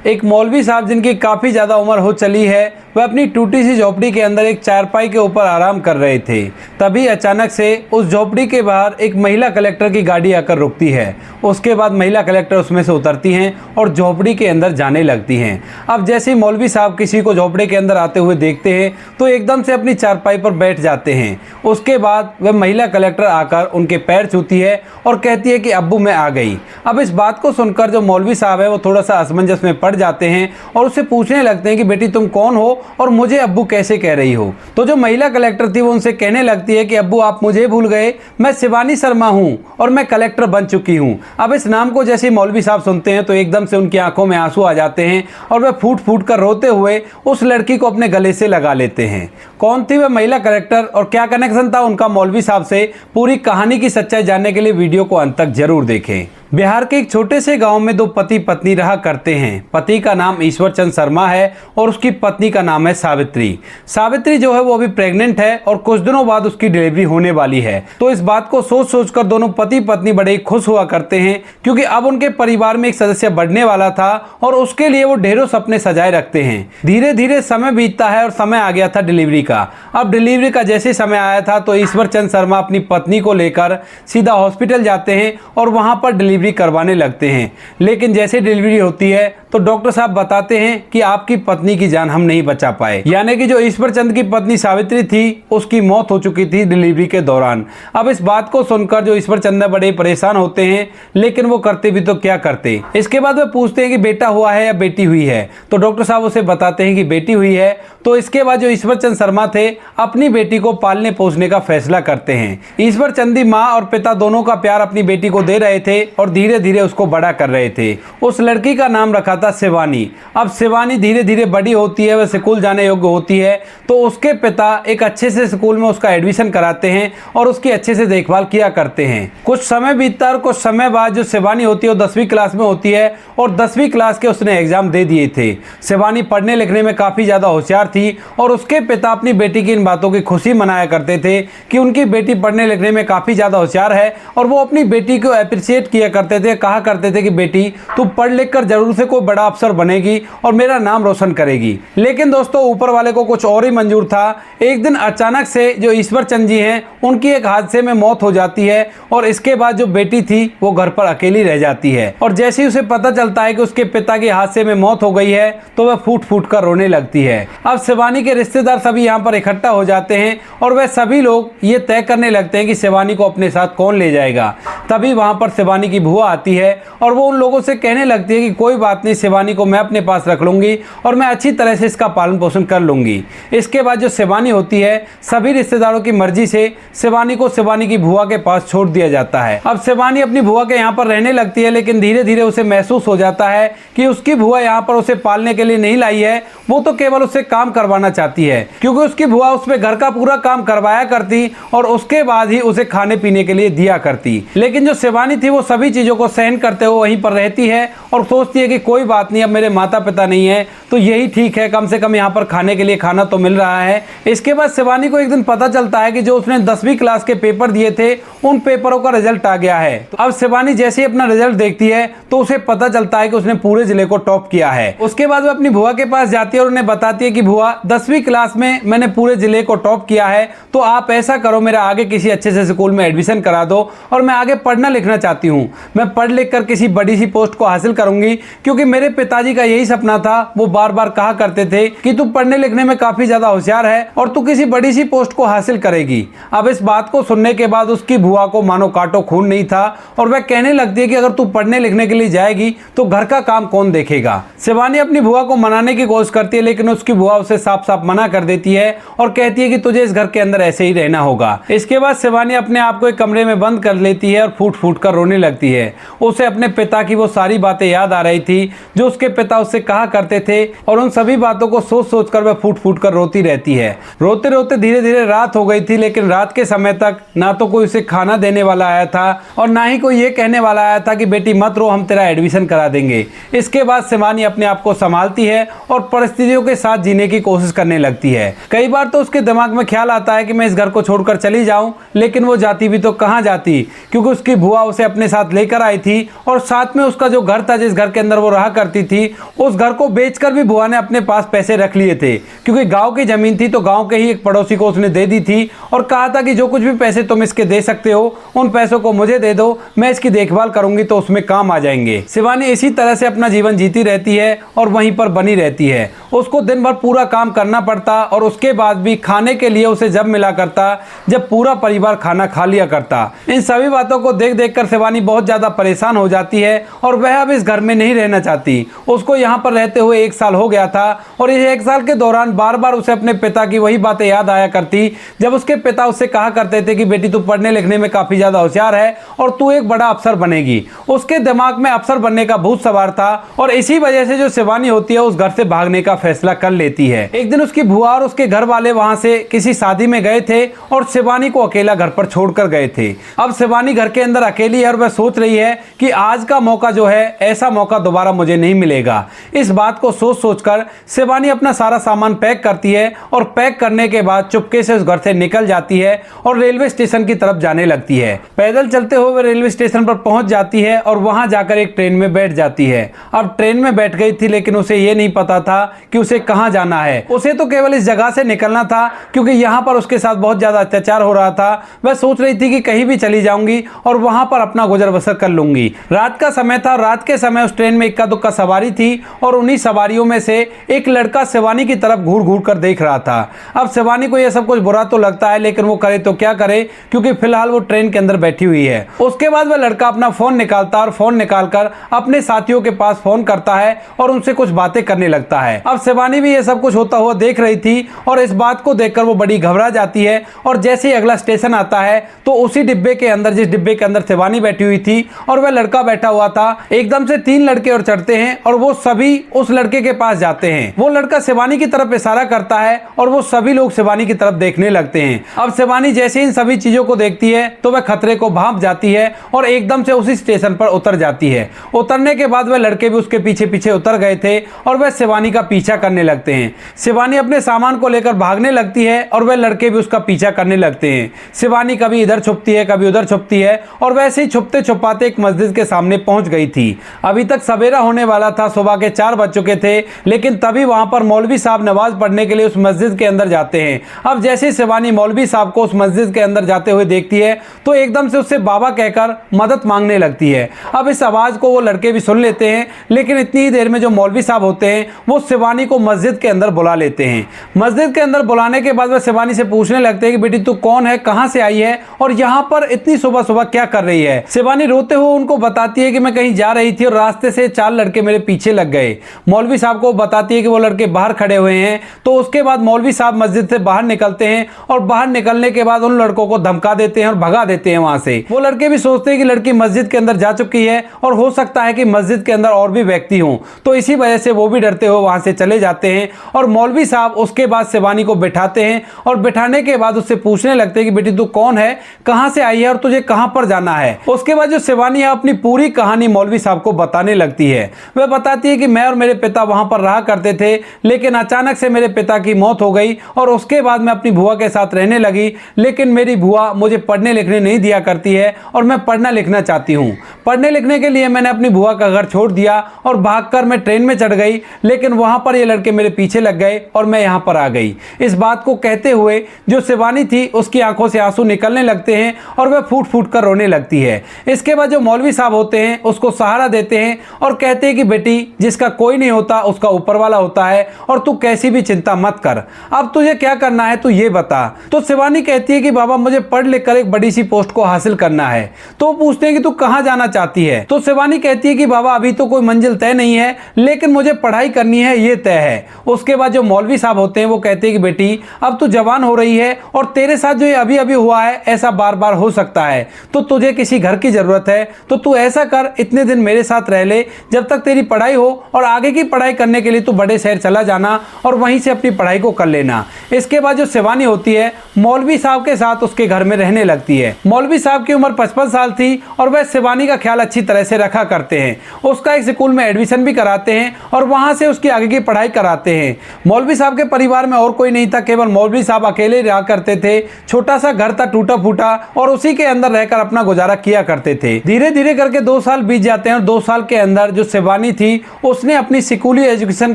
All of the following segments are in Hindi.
एक मौलवी साहब जिनकी काफ़ी ज़्यादा उम्र हो चली है, वह अपनी टूटी सी झोपड़ी के अंदर एक चारपाई के ऊपर आराम कर रहे थे। तभी अचानक से उस झोपड़ी के बाहर एक महिला कलेक्टर की गाड़ी आकर रुकती है। उसके बाद महिला कलेक्टर उसमें से उतरती हैं और झोपड़ी के अंदर जाने लगती हैं। अब जैसे ही मौलवी साहब किसी को झोपड़ी के अंदर आते हुए देखते हैं तो एकदम से अपनी चारपाई पर बैठ जाते हैं। उसके बाद वह महिला कलेक्टर आकर उनके पैर छूती है और कहती है कि अब्बू मैं आ गई। अब इस बात को सुनकर जो मौलवी साहब है वो थोड़ा सा असमंजस में पड़ जाते हैं और उससे पूछने लगते हैं कि बेटी तुम कौन हो और मुझे अब्बू कैसे कह रही हो। तो जो महिला कलेक्टर थी वो उनसे कहने लगती है कि अब्बू आप मुझे भूल गए, मैं शिवानी शर्मा हूं और मैं कलेक्टर बन चुकी हूं। अब इस नाम को जैसे मौलवी साहब सुनते हैं तो एकदम से उनकी आंखों में आंसू आ जाते हैं और वह फूट फूट कर रोते हुए उस लड़की को अपने गले से लगा लेते हैं। कौन थी वह महिला कलेक्टर और क्या कनेक्शन था उनका मौलवी साहब से, पूरी कहानी की सच्चाई जानने के लिए वीडियो को अंत तक जरूर देखें। बिहार के एक छोटे से गांव में दो पति पत्नी रहा करते हैं। पति का नाम ईश्वर चंद शर्मा है और उसकी पत्नी का नाम है सावित्री। सावित्री जो है वो अभी प्रेग्नेंट है और कुछ दिनों बाद उसकी डिलीवरी होने वाली है। तो इस बात को सोच सोचकर दोनों पति पत्नी बड़े ही खुश हुआ करते हैं क्योंकि अब उनके परिवार में एक सदस्य बढ़ने वाला था और उसके लिए वो ढेरों सपने सजाए रखते हैं। धीरे धीरे समय बीतता है और समय आ गया था डिलीवरी का। अब डिलीवरी का जैसे समय आया था तो ईश्वर चंद शर्मा अपनी पत्नी को लेकर सीधा हॉस्पिटल जाते हैं और वहां पर डिलीवरी करवाने लगते हैं। लेकिन जैसे डिलीवरी होती है तो डॉक्टर साहब बताते हैं कि आपकी पत्नी की जान हम नहीं बचा पाए, यानी कि जो ईश्वर चंद की पत्नी सावित्री थी उसकी मौत हो चुकी थी डिलीवरी के दौरान। अब इस बात को सुनकर जो ईश्वर चंद बड़े परेशान होते हैं, लेकिन वो करते भी तो क्या करते। इसके बाद वे पूछते हैं कि बेटा हुआ है या बेटी हुई है, तो डॉक्टर साहब उसे बताते हैं कि बेटी हुई है। तो इसके बाद जो ईश्वर चंद शर्मा थे अपनी बेटी को पालने पोसने का फैसला करते हैं। ईश्वर चंदी माँ और पिता दोनों का प्यार अपनी बेटी को दे रहे थे और धीरे धीरे उसको बड़ा कर रहे थे। उस लड़की का नाम रखा था शिवानी। अब शिवानी धीरे धीरे बड़ी होती है, वह स्कूल जाने योग्य होती है। तो उसके पिता एक अच्छे से स्कूल में उसका एडमिशन कराते हैं और उसकी अच्छे से देखभाल किया करते हैं। कुछ समय बीतता है और कुछ समय बाद जो शिवानी होती है वो 10वीं क्लास में होती है और 10वीं क्लास के उसने एग्जाम दे दिए थे। शिवानी पढ़ने लिखने में काफ़ी ज़्यादा होशियार थी और उसके पिता अपनी बेटी की इन बातों की खुशी मनाया करते थे कि उनकी बेटी पढ़ने लिखने में काफ़ी ज़्यादा होशियार है और वो अपनी बेटी को अप्रिशिएट किया करते थे। कहा करते थे कि बेटी तू पढ़ लिख कर जरूर से कोई बड़ा अफसर बनेगी और मेरा नाम रोशन करेगी। लेकिन दोस्तों ऊपर वाले को कुछ और ही मंजूर था। एक दिन अचानक से जो ईश्वर चंद जी हैं उनकी एक हादसे में मौत हो जाती है और इसके बाद जो बेटी थी वो घर पर अकेली रह जाती है। और जैसे ही उसे पता चलता है कि उसके पिता की हादसे में मौत हो गई है तो वह फूट फूट कर रोने लगती है। अब शिवानी के रिश्तेदार सभी यहाँ पर इकट्ठा हो जाते हैं और वह सभी लोग ये तय करने लगते हैं कि शिवानी को अपने साथ कौन ले जाएगा। तभी वहां पर शिवानी की बुआ आती है और वो उन लोगों से कहने लगती है कि कोई बात नहीं, शिवानी को मैं अपने पास रख लूंगी और मैं अच्छी तरह से इसका पालन पोषण कर लूंगी। इसके बाद जो शिवानी होती है सभी रिश्तेदारों की मर्जी से शिवानी को शिवानी की बुआ के पास छोड़ दिया जाता है। अब शिवानी अपनी बुआ के यहाँ पर रहने लगती है, लेकिन धीरे धीरे उसे महसूस हो जाता है कि उसकी बुआ यहाँ पर उसे पालने के लिए नहीं लाई है, वो तो केवल उससे काम करवाना चाहती है क्योंकि उसकी बुआ उसमें घर का पूरा काम करवाया करती और उसके बाद ही उसे खाने पीने के लिए दिया करती। लेकिन जो शिवानी थी वो सभी चीजों को सहन करते हुए वहीं पर रहती है और सोचती है कि कोई बात नहीं, अब मेरे माता पिता नहीं है तो यही ठीक है, कम से कम यहाँ पर खाने के लिए खाना तो मिल रहा है। इसके बाद शिवानी को एक दिन पता चलता है कि जो उसने 10वीं क्लास के पेपर दिए थे उन पेपरों का रिजल्ट आ गया है। तो अब शिवानी जैसे ही अपना रिजल्ट देखती है तो उसे पता चलता है कि उसने पूरे जिले को टॉप किया है। उसके बाद वो अपनी बुआ के पास जाती है और उन्हें बताती है कि बुआ 10वीं क्लास में मैंने पूरे जिले को टॉप किया है, तो आप ऐसा करो मेरा आगे किसी अच्छे से स्कूल में एडमिशन करा दो और मैं आगे पढ़ना लिखना चाहती हूँ। मैं पढ़ लिख कर किसी बड़ी सी पोस्ट को हासिल करूंगी क्योंकि मेरे पिताजी का यही सपना था। वो बार बार कहा करते थे कि तू पढ़ने लिखने में काफी ज्यादा होशियार है और तू किसी बड़ी सी पोस्ट को हासिल करेगी। अब इस बात को सुनने के बाद उसकी बुआ को मानो काटो खून नहीं था और वह कहने लगती है कि अगर तू पढ़ने लिखने के लिए जाएगी तो घर का काम कौन देखेगा। शिवानी अपनी बुआ को मनाने की कोशिश करती है लेकिन उसकी बुआ उसे साफ साफ मना कर देती है और कहती है कि तुझे इस घर के अंदर ऐसे ही रहना होगा। इसके बाद शिवानी अपने आप को एक कमरे में बंद कर लेती है और फूट फूट कर रोने लगती है। उसे अपने पिता की वो सारी बातें याद आ रही थी जो उसके पिता उससे कहा करते थे और उन सभी बातों को सोच सोच कर वह फूट फूट कर रोती रहती है। रोते रोते धीरे धीरे रात हो गई थी, लेकिन रात के समय तक ना तो कोई उसे खाना देने वाला आया था और ना ही कोई ये कहने वाला आया था कि बेटी मत रो, हम तेरा एडमिशन करा देंगे। इसके बाद शिवानी अपने आप को संभालती है और परिस्थितियों के साथ जीने की कोशिश करने लगती है। कई बार तो उसके दिमाग में ख्याल आता है कि मैं इस घर को छोड़कर चली जाऊं, लेकिन वो जाती भी तो कहां जाती क्योंकि उसकी बुआ उसे अपने साथ लेकर आई थी और साथ में उसका जो घर था, जिस घर के अंदर वो रहा करती थी, उस घर को बेचकर भी बुआ ने अपने पास पैसे रख लिए थे, क्योंकि गांव की जमीन थी तो गांव के ही एक पड़ोसी को उसने दे दी थी और कहा था कि जो कुछ भी पैसे तुम इसके दे सकते हो उन पैसों को मुझे दे दो, मैं इसकी देखभाल करूंगी तो उसमें काम आ जाएंगे। शिवानी इसी तरह से अपना जीवन जीती रहती है और वहीं पर बनी रहती है। उसको दिन भर पूरा काम करना पड़ता और उसके बाद भी खाने के लिए उसे जब मिला करता जब पूरा परिवार खाना खा लिया करता। इन सभी बातों को देख देख कर शिवानी बहुत ज्यादा परेशान हो जाती है और वह अब इस घर में नहीं रहना चाहती। उसको यहाँ पर रहते हुए 1 साल हो गया था और इस 1 साल के दौरान बार बार उसे अपने पिता की वही बातें याद आया करती, जब उसके पिता उससे कहा करते थे कि बेटी तू पढ़ने लिखने में काफी ज्यादा होशियार है और तू एक बड़ा अफसर बनेगी। उसके दिमाग में अफसर बनने का भूत सवार था और इसी वजह से जो शिवानी होती है उस घर से भागने का फैसला कर लेती है। एक दिन उसकी बुआ और उसके घर वाले वहां से किसी शादी में गए थे और शिवानी को अकेला घर पर छोड़कर गए थे। अब शिवानी घर के अंदर अकेली है और वह सोच रही है कि आज का मौका जो है ऐसा मौका दोबारा मुझे नहीं मिलेगा। इस बात को सोच सोचकर शिवानी अपना सारा सामान पैक करती है और पैक करने के बाद चुपके से उस घर से निकल जाती है और रेलवे स्टेशन की तरफ जाने लगती है। पैदल चलते हुए रेलवे स्टेशन पर पहुंच जाती है और वहां जाकर एक ट्रेन में बैठ जाती है। अब ट्रेन में बैठ गई थी लेकिन उसे ये नहीं पता था कि उसे कहां जाना है। उसे तो केवल इस जगह से निकलना था क्योंकि यहाँ पर उसके साथ बहुत ज्यादा अत्याचार हो रहा था। वह सोच रही थी कि कहीं भी चली जाऊंगी और वहां पर अपना गुजर बसर कर लूंगी। रात का समय था। रात के समय उस ट्रेन में इक्का दुक्का सवारी थी और उन्हीं सवारियों में से एक लड़का शिवानी की तरफ घूर घूर कर देख रहा था। अब शिवानी को यह सब कुछ बुरा तो लगता है लेकिन वो करे तो क्या करे, क्योंकि फिलहाल वो ट्रेन के अंदर बैठी हुई है। उसके बाद वह लड़का अपना फोन निकालता है और फोन निकालकर अपने साथियों के पास फोन करता है और उनसे कुछ बातें करने लगता है। अब शिवानी भी ये सब कुछ होता हुआ देख रही थी और इस बात को देखकर वो बड़ी घबरा जाती है और जैसे ही अगला स्टेशन आता है तो उसी डिब्बे के अंदर, जिस डिब्बे के अंदर शिवानी बैठी हुई थी और वह लड़का बैठा हुआ था, एकदम से 3 लड़के और चढ़ते हैं और वो सभी उस लड़के के पास जाते हैं। वो लड़का शिवानी की तरफ इशारा करता है और वो सभी लोग शिवानी की तरफ देखने लगते हैं। अब शिवानी जैसे इन सभी चीजों को देखती है तो वह खतरे को भांप जाती है और एकदम से उसी स्टेशन पर उतर जाती है। उतरने के बाद वह लड़के भी उसके पीछे पीछे उतर गए थे और वह शिवानी का पीछा करने लगते हैं। शिवानी अपने सामान को लेकर भागने लगती है और वह लड़के भी उसका पीछा करने लगते हैं। शिवानी कभी इधर छुपती है, कभी उधर छुपती है और वैसे ही छुपते छुपाते एक मस्जिद के सामने पहुंच गई थी। अभी तक सवेरा होने वाला था, सुबह के 4 बज चुके थे, लेकिन तभी वहां पर मौलवी साहब नमाज पढ़ने के लिए उस मस्जिद के अंदर जाते हैं। अब जैसे शिवानी मौलवी साहब को उस मस्जिद के अंदर जाते हुए देखती है तो एकदम से उससे बाबा कहकर मदद मांगने लगती है। अब इस आवाज को वो लड़के भी सुन लेते हैं, लेकिन इतनी ही देर में जो मौलवी साहब होते हैं वो शिवानी को मस्जिद के अंदर बुला लेते हैं। मस्जिद के अंदर बुलाने के बाद वह शिवानी से पूछने लगते हैं कि बेटी तू कौन है, कहां से आई है और यहाँ पर इतनी सुबह सुबह क्या कर रही है। शिवानी रोते हुए उनको बताती है कि मैं कहीं जा रही थी और रास्ते से 4 लड़के मेरे पीछे लग गए। मौलवी साहब को बताती है कि वो लड़के बाहर खड़े हुए हैं। तो उसके बाद मौलवी साहब मस्जिद से बाहर निकलते हैं और बाहर निकलने के बाद उन लड़कों को धमका देते हैं और भगा देते हैं वहां से। वो लड़के भी सोचते हैं कि लड़की मस्जिद के अंदर जा चुकी है और हो सकता है कि मस्जिद के अंदर और भी व्यक्ति हों, तो इसी वजह से वो भी डरते हुए वहां से चले जाते हैं। और मौलवी साहब उसके बाद शिवानी को बिठाते हैं और बिठाने के बाद उससे पूछने लगते हैं कि बेटी तू कौन है, कहां से आई है और तुझे कहां पर जाना है। उसके बाद जो शिवानी है अपनी पूरी कहानी मौलवी साहब को बताने लगती है। वह बताती है कि मैं और मेरे पिता वहां पर रहा करते थे, लेकिन अचानक से मेरे पिता की मौत हो गई और उसके बाद मैं अपनी बुआ के साथ रहने लगी, लेकिन मेरी बुआ मुझे पढ़ने लिखने नहीं दिया करती है और मैं पढ़ना लिखना चाहती हूँ। पढ़ने लिखने के लिए मैंने अपनी बुआ का घर छोड़ दिया और भागकर मैं ट्रेन में चढ़ गई, लेकिन वहां पर ये लड़के मेरे पीछे लग गए और मैं यहाँ पर आ गई। इस बात को कहते हुए जो शिवानी थी उसकी आंखों से आंसू निकलने लगते हैं और वह फूट फूट कर रोने लगती है। इसके बाद जो मौलवी साहब होते हैं उसको सहारा देते हैं और कहते हैं कि बेटी जिसका कोई नहीं होता उसका ऊपर वाला होता है और तू कैसी भी चिंता मत कर, अब तुझे क्या करना है तू ये बता। तो शिवानी कहती है कि बाबा मुझे पढ़ लिख कर एक बड़ी सी पोस्ट को हासिल करना है। तो पूछते हैं कि तू कहां जाना चाहती है। तो शिवानी कहती है कि बाबा अभी तो कोई मंजिल तय नहीं है, लेकिन मुझे पढ़ाई करनी है ये तय है। उसके बाद जो मौलवी साहब होते हैं वो कहते हैं कि बेटी अब तू जवान हो रही है और तेरे साथ जो ये अभी अभी हुआ है ऐसा बार बार हो सकता है, तो तुझे किसी घर की जरूरत है, तो तू ऐसा कर इतने दिन मेरे साथ रह ले जब तक तेरी पढ़ाई हो और आगे की पढ़ाई करने के लिए तू बड़े शहर चला जाना और वहीं से अपनी पढ़ाई को कर लेना। इसके बाद जो शिवानी होती है मौलवी साहब के साथ उसके घर में रहने लगती है। मौलवी साहब की उम्र 55 साल थी और वह शिवानी का ख्याल अच्छी तरह से रखा करते हैं। उसका एक स्कूल में एडमिशन भी कराते हैं और वहां से उसकी आगे की पढ़ाई कराते हैं। मौलवी साहब के परिवार में और कोई नहीं था, केवल मौलवी साहब अकेले रहा करते थे। छोटा सा घर था टूटा फूटा, और उसी के अंदर रहकर अपना गुजारा किया करते थे। धीरे धीरे करके 2 साल बीत जाते हैं और 2 साल के अंदर जो शिवानी थी उसने अपनी स्कूली एजुकेशन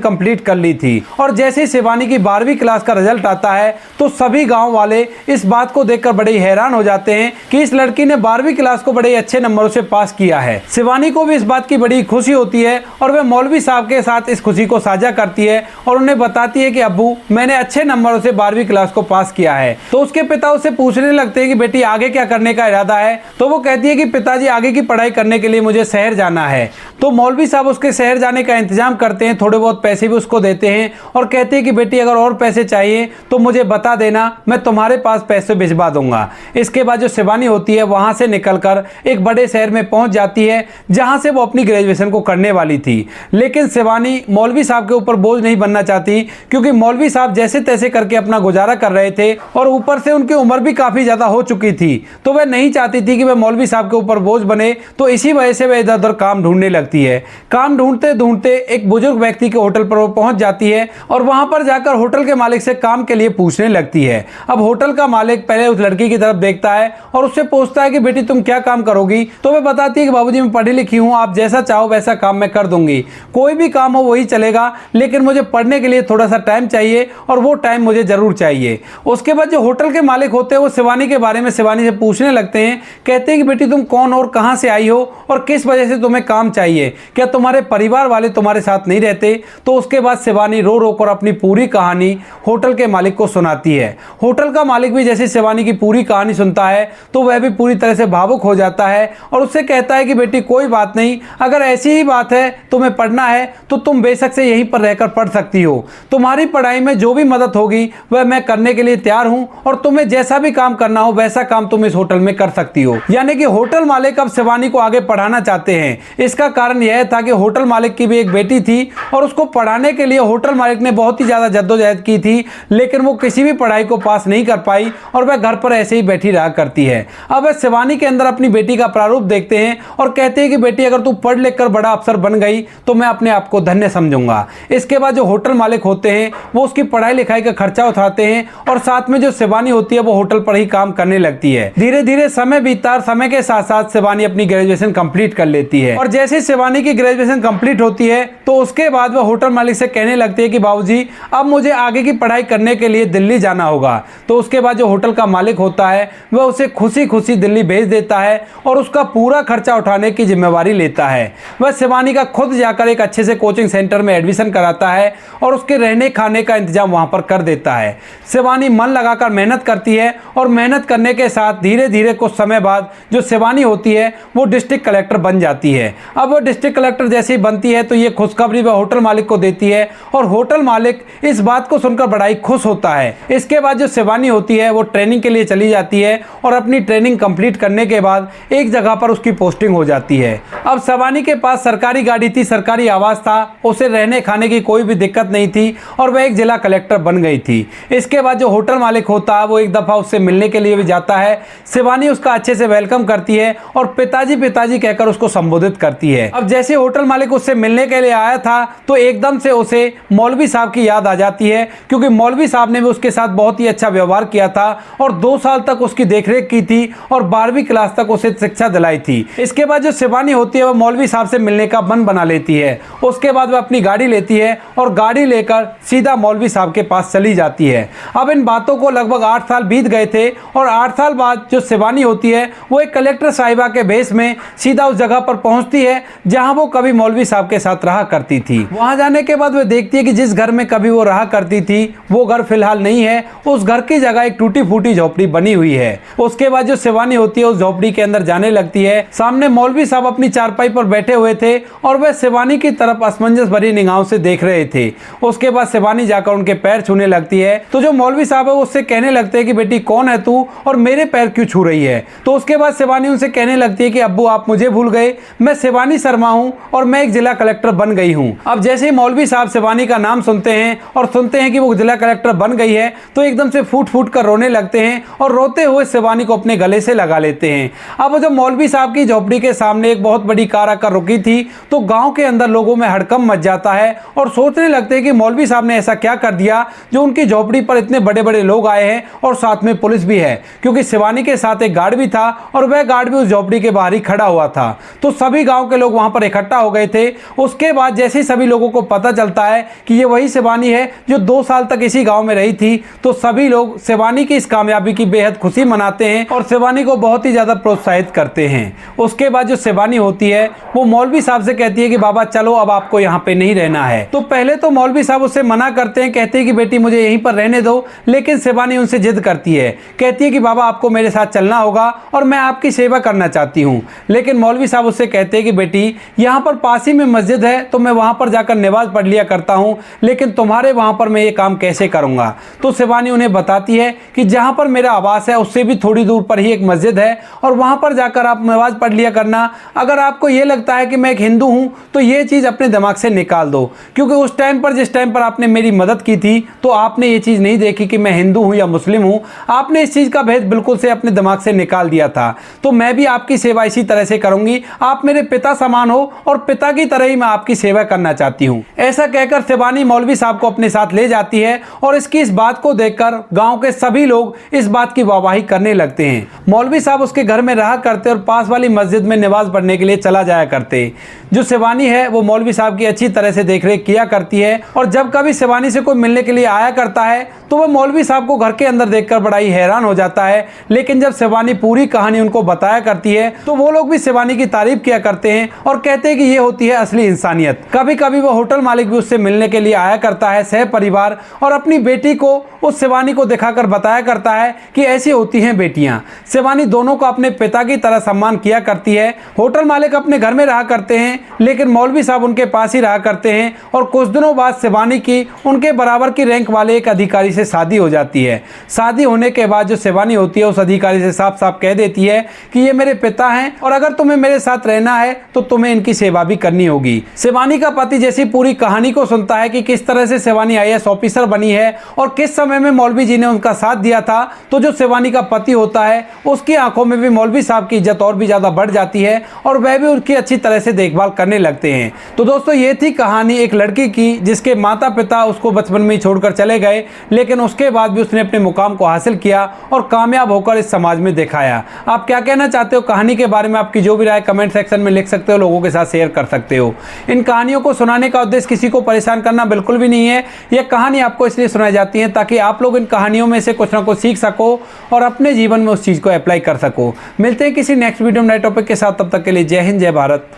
कंप्लीट कर ली थी। और जैसे ही शिवानी की 12वीं क्लास का रिजल्ट आता है तो सभी गांव वाले इस बात को देखकर बड़े ही हैरान हो जाते हैं कि इस लड़की ने 12वीं क्लास को बड़े अच्छे नंबरों से पास किया है। शिवानी को भी इस बात की बड़ी खुशी होती है और वह मौलवी साहब के साथ इस खुशी को साझा करती है और उन्हें बताती है कि अब्बू, मैंने अच्छे नंबरों से 12वीं क्लास को पास किया है। तो उसके पिता उससे पूछने लगते हैं कि बेटी आगे क्या करने का इरादा है। तो वो कहती है कि पिताजी, आगे की पढ़ाई करने के लिए मुझे शहर जाना है। तो मौलवी साहब उसके शहर जाने का इंतजाम करते हैं, थोड़े बहुत पैसे भी उसको देते हैं और कहते हैं कि बेटी अगर और पैसे चाहिए तो मुझे बता देना, मैं तुम्हारे पास पैसे भिजवा दूंगा। इसके बाद जो शिवानी होती है वहां से निकलकर एक बड़े शहर में पहुंच जाती है जहां से वो अपनी ग्रेजुएशन को करने वाली थी। लेकिन शिवानी मौलवी साहब के ऊपर बोझ नहीं बनना चाहती, क्योंकि मौलवी साहब जैसे तैसे करके अपना गुजारा कर रहे थे और ऊपर से उनकी उम्र भी काफी ज्यादा हो चुकी थी। तो वह नहीं चाहती थी कि वह मौलवी साहब के ऊपर बोझ बने, तो इसी वजह से वह इधर उधर काम ढूंढने लगती है। काम ढूंढते ढूंढते एक बुजुर्ग व्यक्ति के होटल पर वो पहुंच जाती है और वहां पर जाकर होटल के मालिक से काम के लिए पूछने लगती है। अब होटल का मालिक पहले उस लड़की की तरफ देखता है और उससे पूछता है कि बेटी तुम क्या काम करोगी। तो वह बताती है कि बाबूजी, मैं पढ़ी लिखी हूं, आप जैसा चाहो वैसा काम मैं कर दूंगी, कोई भी काम हो वही चलेगा, लेकिन मुझे पढ़ने के लिए थोड़ा सा टाइम चाहिए और वो टाइम मुझे जरूर चाहिए। उसके बाद जो होटल के मालिक होते हैं वो शिवानी के बारे में शिवानी से पूछने लगते हैं। कहते हैं कि बेटी तुम कौन और कहां से आई हो और किस वजह से तुम्हें काम चाहिए, क्या तुम्हारे परिवार वाले तुम्हारे साथ नहीं रहते। तो उसके बाद शिवानी रो रो कर अपनी पूरी कहानी होटल के मालिक को सुनाती है। होटल का मालिक भी जैसे शिवानी की पूरी कहानी सुनता है तो वह भी पूरी तरह से भावुक हो जाता है और उससे कहता है कि बेटी कोई बात नहीं, अगर ऐसी ही बात है तुम्हें पढ़ना है तो तुम बेशक से यहीं पर रहकर पढ़ सकती हो। तुम्हारी पढ़ाई में जो भी मदद होगी वह मैं करने के लिए तैयार हूं और तुम्हें जैसा भी काम करना हो वैसा काम तुम इस होटल में कर सकती हो। यानी कि होटल मालिक अब शिवानी को आगे पढ़ाना चाहते हैं। इसका कारण यह था कि होटल मालिक की भी एक बेटी थी और उसको पढ़ाने के लिए होटल मालिक ने बहुत ही ज्यादा जद्दोजहद की थी, लेकिन वो किसी भी पढ़ाई को पास नहीं कर पाई और वह घर पर ऐसे ही बैठी रहा करती है। अब वह शिवानी के अंदर अपनी बेटी का प्रारूप देखते हैं और कहते हैं कि बेटी अगर तू पढ़ लिख कर बड़ा अफसर बन गई तो मैं अपने आप को धन्य समझूंगा। इसके बाद जो होटल मालिक होते हैं वो उसकी पढ़ाई लिखाई का खर्चा उठाते हैं और साथ में जो शिवानी होती है वो होटल पर ही काम करने लगती है। धीरे धीरे समय बीतता और समय के साथ साथ शिवानी अपनी ग्रेजुएशन कंप्लीट कर लेती है और जैसे शिवानी की ग्रेजुएशन कंप्लीट होती है तो उसके बाद वह होटल मालिक से कहने लगती है कि बाबूजी, अब मुझे आगे की पढ़ाई करने के लिए दिल्ली जाना होगा। तो उसके बाद जो होटल का मालिक होता है वह उसे खुशी खुशी दिल्ली भेज देता है और उसका पूरा खर्चा उठाने की जिम्मेवारी लेता है। वह शिवानी का खुद जाकर एक अच्छे से कोचिंग सेंटर में एडमिशन कराता है और उसके रहने खाने का इंतजाम वहां पर कर देता है। शिवानी मन लगाकर मेहनत करती है और मेहनत करने के साथ धीरे धीरे कुछ समय बाद जो शिवानी होती है वो डिस्ट्रिक्ट कलेक्टर बन जाती है। अब वो डिस्ट्रिक्ट कलेक्टर जैसे ही बनती है तो ये खुशखबरी वह होटल मालिक को देती है और होटल मालिक इस बात को सुनकर बड़ा ही खुश होता है। इसके बाद जो शिवानी होती है वो ट्रेनिंग के लिए चली जाती है और अपनी ट्रेनिंग कंप्लीट करने के बाद एक जगह पर उसकी पोस्टिंग हो जाती है। अब शिवानी के पास सरकारी गाड़ी थी, सरकारी आवास था, उसे रहने खाने की कोई भी दिक्कत नहीं थी और वह एक जिला कलेक्टर बन गई थी। इसके बाद जो होटल मालिक होता है वो एक दफा उससे मिलने के लिए भी जाता है। शिवानी उसका अच्छे से वेलकम करती है और पिताजी पिताजी कहकर उसको संबोधित करती है। अब जैसे होटल मालिक उससे मिलने के लिए आया था तो एकदम से उसे मौलवी साहब की याद आ जाती है, क्योंकि मौलवी साहब ने भी उसके साथ बहुत ही अच्छा व्यवहार किया था और 2 साल तक उसकी देखरेख की थी और 12वीं क्लास तक उसे शिक्षा दिलाई थी। इसके बाद जो शिवानी होती है वह मौलवी साहब से मिलने का मन बना लेती है। उसके बाद वह अपनी गाड़ी लेती है और गाड़ी लेकर सीधा मौलवी साहब के पास चली जाती है। अब इन बातों को लगभग 8 साल बीत गए थे और 8 साल बाद जो शिवानी होती है वो एक कलेक्टर साहिबा के भेष में सीधा उस जगह पर पहुंचती है जहां वो कभी मौलवी साहब के साथ रहा करती थी। वहां जाने के बाद वह देखती है कि जिस घर में कभी वो रहा करती थी वो घर फिलहाल नहीं है, उस घर की जगह एक टूटी फूटी झोपड़ी बनी हुई है। उसके बाद जो शिवानी होती है उस झोपड़ी के अंदर जाने लगती है। सामने मौलवी साहब अपनी चारपाई पर बैठे हुए थे और वह शिवानी की तरफ असमंजस भरी निगाहों से देख रहे थे। उसके बाद शिवानी जाकर उनके पैर छूने लगती है तो जो मौलवी साहब है वो उससे कहने लगते हैं कि बेटी कौन है तू और मेरे पैर क्यों छू रही है। तो उसके बाद शिवानी उनसे कहने लगती है कि अब्बू आप मुझे भूल गए, मैं शिवानी शर्मा हूं और मैं एक जिला कलेक्टर बन गई हूं। अब जैसे ही मौलवी साहब शिवानी का नाम सुनते हैं और सुनते हैं कि वो जिला कलेक्टर बन गई है तो एकदम से फूट फूट कर रोने लगते हैं और रोते हुए शिवानी को अपने गले से लगा लेते हैं। अब जब मौलवी साहब की झोपड़ी के सामने एक बहुत बड़ी कार आकर रुकी थी तो गांव के अंदर लोगों में हड़कंप मच जाता है और और सोचने लगते हैं कि मौलवी साहब ने ऐसा क्या कर दिया जो उनकी झोपड़ी पर इतने बड़े बड़े लोग आए हैं और साथ में पुलिस भी है, क्योंकि शिवानी के साथ एक गार्ड भी था और वह गार्ड भी उस झोपड़ी के बाहर ही खड़ा हुआ था। तो सभी गांव के लोग वहां पर इकट्ठा हो गए थे। उसके बाद जैसे ही सभी लोगों को पता चलता है कि ये वही शिवानी है जो 2 साल तक इसी गांव में रही थी, तो सभी लोग शिवानी की इस कामयाबी की बेहद खुशी मनाते हैं और शिवानी को बहुत ही ज्यादा प्रोत्साहित करते हैं। उसके बाद जो शिवानी होती है वो मौलवी साहब से कहती है कि बाबा चलो, अब आपको यहाँ पे नहीं रहना है। तो पहले तो मौलवी साहब उससे मना करते हैं, कहते हैं कि बेटी मुझे यहीं पर रहने दो, लेकिन शिवानी उनसे जिद करती है, कहती है कि बाबा आपको मेरे साथ चलना होगा और मैं आपकी सेवा करना चाहती हूँ। लेकिन मौलवी साहब उससे कहते हैं कि बेटी यहाँ पर पास ही में मस्जिद है तो मैं वहाँ पर जाकर नमाज पढ़ लिया करता हूँ, लेकिन तुम्हारे वहाँ पर मैं ये काम कैसे करूँगा। तो शिवानी उन्हें बताती है कि जहाँ पर मेरा आवास है उससे भी थोड़ी दूर पर ही एक मस्जिद है और वहाँ पर जाकर आप नमाज पढ़ लिया करना। अगर आपको ये लगता है कि मैं एक हिंदू हूँ तो ये चीज़ अपने दिमाग से निकाल दो, क्योंकि उस टाइम पर जिस टाइम पर आपने मेरी मदद की थी तो आपने ये चीज़ नहीं देखी कि मैं हिंदू हूँ या मुस्लिम हूँ। आपने इस चीज़ का भेद बिल्कुल से अपने दिमाग से निकाल दिया था। तो मैं भी आपकी सेवा इसी तरह से करूँगी, आप मेरे पिता समान हो और पिता की तरह ही मैं आपकी सेवा करना चाहती हूँ। ऐसा कहकर शिवानी मौलवी साहब को अपने साथ ले जाती है और इसकी इस बात को देखकर गाँव के सभी लोग इस बात की वाहवाही करने लगते हैं। मौलवी साहब उसके घर में रहा करते और पास वाली मस्जिद में नमाज पढ़ने के लिए चला जाया करते। जो शिवानी है वो मौलवी साहब की अच्छी तरह से देखरेख किया करती है और जब कभी शिवानी से कोई मिलने के लिए आया करता है तो वह मौलवी साहब को घर के अंदर देखकर बड़ा ही हैरान हो जाता है। लेकिन जब शिवानी पूरी कहानी उनको बताया करती है तो वो लोग भी शिवानी की तारीफ किया करते हैं और कहते हैं कि ये होती है असली इंसानियत। कभी कभी वो होटल मालिक भी उससे मिलने के लिए आया करता है सह परिवार, और अपनी बेटी को उस शिवानी को दिखाकर बताया करता है कि ऐसी होती हैं बेटियां। शिवानी दोनों को अपने पिता की तरह सम्मान किया करती है। होटल मालिक अपने घर में रहा करते हैं लेकिन मौलवी साहब उनके पास ही रहा करते हैं और कुछ दिनों बाद शिवानी की उनके बराबर की रैंक वाले एक अधिकारी से शादी हो जाती है। शादी होने के बाद जो शिवानी होती है उस अधिकारी से साफ साफ कह देती है कि ये मेरे पिता हैं और अगर तुम्हें मेरे साथ रहना है तो तुम्हें इनकी सेवा भी करनी होगी। शिवानी का पति जैसी पूरी कहानी को सुनता है कि किस तरह से शिवानी IAS ऑफिसर बनी है और किस समय में मौलवी जी ने उनका साथ दिया था, तो जो शिवानी का पति होता है उसकी आंखों में भी मौलवी साहब की इज्जत और भी ज्यादा बढ़ जाती है और वह भी उनकी अच्छी तरह से देखभाल करने लगते हैं। तो दोस्तों ये थी कहानी एक लड़की की जिसके माता पिता उसको बचपन में ही छोड़कर चले गए, लेकिन उसके बाद भी उसने अपने मुकाम को हासिल किया और कामयाब होकर इस समाज में दिखाया। आप क्या कहना चाहते हो कहानी के बारे में? आपकी जो भी राय कमेंट सेक्शन में लिख सकते हो, लोगों के साथ शेयर कर सकते हो। इन कहानियों को सुनाने का उद्देश्य किसी को परेशान करना बिल्कुल भी नहीं है। यह कहानी आपको इसलिए सुनाई जाती है ताकि आप लोग इन कहानियों में से कुछ ना कुछ सीख सको और अपने जीवन में उस चीज़ को अप्लाई कर सको। मिलते हैं किसी नेक्स्ट वीडियो में नए टॉपिक के साथ, तब तक के लिए जय हिंद, जय भारत,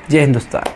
जय हिंदुस्तान।